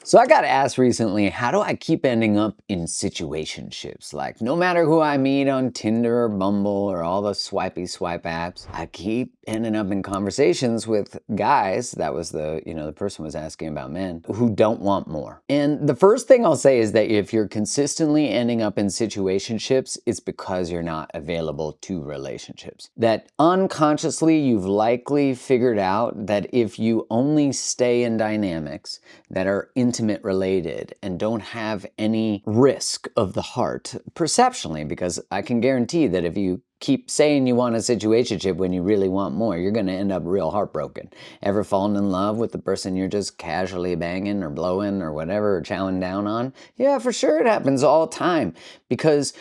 So I got asked recently, how do I keep ending up in situationships? Like, no matter who I meet on Tinder or Bumble or all the swipey swipe apps, I keep ending up in conversations with guys. That was the person was asking about men who don't want more. And the first thing I'll say is that if you're consistently ending up in situationships, it's because you're not available to relationships. That unconsciously, you've likely figured out that if you only stay in dynamics that are intimate related and don't have any risk of the heart perceptually, because I can guarantee that if you keep saying you want a situationship when you really want more, you're going to end up real heartbroken. Ever fallen in love with the person you're just casually banging or blowing or whatever, or chowing down on? Yeah, for sure, it happens all the time, because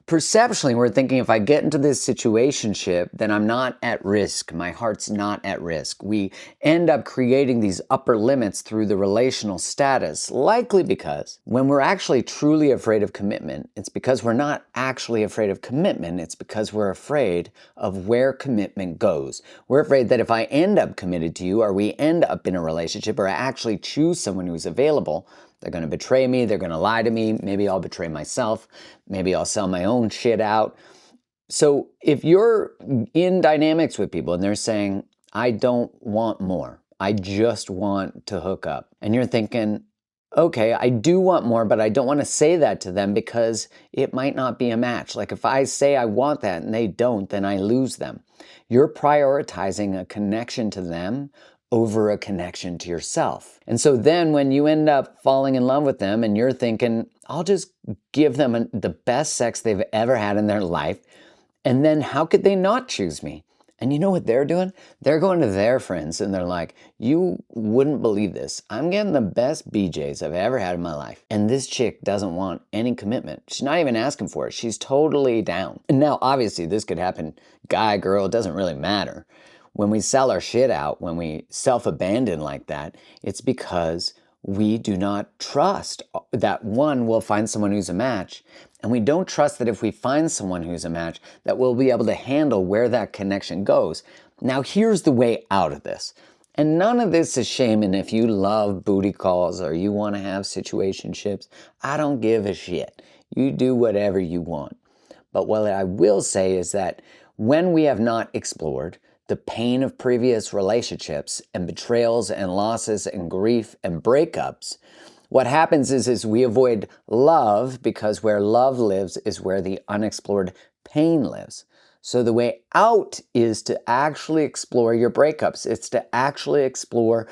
perceptually, we're thinking if I get into this situationship, then I'm not at risk. My heart's not at risk. We end up creating these upper limits through the relational status, likely because when we're actually truly afraid of commitment, it's because we're not actually afraid of commitment. It's because we're afraid of where commitment goes. We're afraid that if I end up committed to you, or we end up in a relationship, or I actually choose someone who's available, they're going to betray me, they're going to lie to me, maybe I'll betray myself, maybe I'll sell my own shit out. So if you're in dynamics with people and they're saying, I don't want more, I just want to hook up, and you're thinking, okay, I do want more, but I don't want to say that to them because it might not be a match. Like if I say I want that and they don't, then I lose them. You're prioritizing a connection to them over a connection to yourself. And so then when you end up falling in love with them and you're thinking, I'll just give them the best sex they've ever had in their life, and then how could they not choose me? And you know what they're doing? They're going to their friends and they're like, you wouldn't believe this. I'm getting the best BJs I've ever had in my life. And this chick doesn't want any commitment. She's not even asking for it. She's totally down. And now, obviously, this could happen guy, girl, it doesn't really matter. When we sell our shit out, when we self-abandon like that, it's because we do not trust that, one, we'll find someone who's a match, and we don't trust that if we find someone who's a match, that we'll be able to handle where that connection goes. Now, here's the way out of this. And none of this is shame, and if you love booty calls or you want to have situationships, I don't give a shit. You do whatever you want. But what I will say is that when we have not explored the pain of previous relationships and betrayals and losses and grief and breakups, what happens is we avoid love, because where love lives is where the unexplored pain lives. So the way out is to actually explore your breakups. It's to actually explore,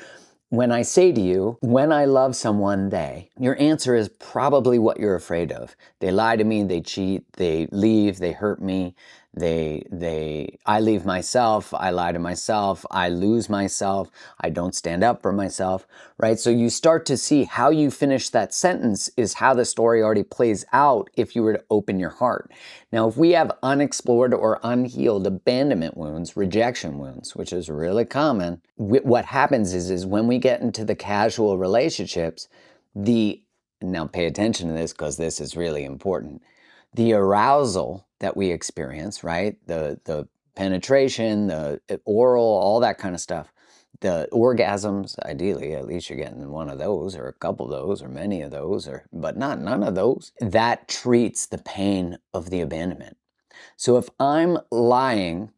when I say to you, when I love someone, your answer is probably what you're afraid of. They lie to me, they cheat, they leave, they hurt me, I leave myself, I lie to myself, I lose myself, I don't stand up for myself, right? So you start to see how you finish that sentence is how the story already plays out if you were to open your heart. Now, if we have unexplored or unhealed abandonment wounds, rejection wounds, which is really common, what happens is when we get into the casual relationships, now pay attention to this because this is really important, the arousal that we experience, right? The penetration, the oral, all that kind of stuff, the orgasms, ideally, at least you're getting one of those or a couple of those or many of those, but not none of those. That treats the pain of the abandonment. So if I'm lying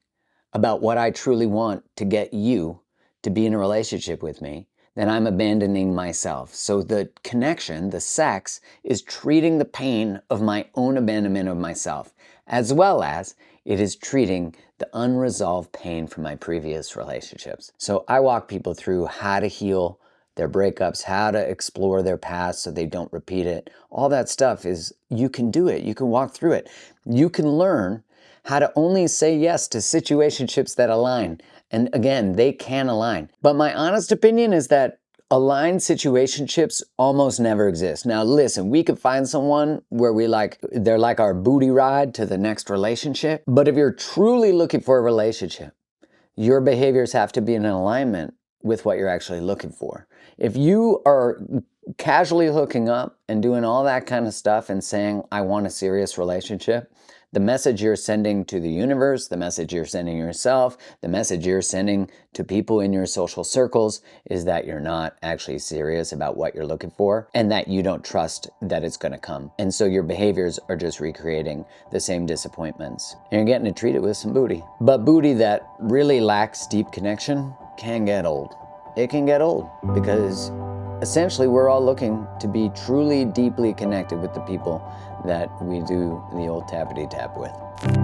about what I truly want to get you to be in a relationship with me, then I'm abandoning myself. So the connection, the sex, is treating the pain of my own abandonment of myself, as well as it is treating the unresolved pain from my previous relationships. So I walk people through how to heal their breakups, how to explore their past so they don't repeat it. All that stuff is, you can do it. You can walk through it. You can learn how to only say yes to situationships that align. And again, they can align. But my honest opinion is that aligned situationships almost never exist. Now listen, we could find someone where they're like our booty ride to the next relationship. But if you're truly looking for a relationship, your behaviors have to be in alignment with what you're actually looking for. If you are casually hooking up and doing all that kind of stuff and saying, I want a serious relationship, The message you're sending to the universe, the message you're sending yourself, the message you're sending to people in your social circles is that you're not actually serious about what you're looking for and that you don't trust that it's going to come. And so your behaviors are just recreating the same disappointments. And you're getting to treat it with some booty. But booty that really lacks deep connection can get old. It can get old because essentially we're all looking to be truly deeply connected with the people that we do the old tappity tap with.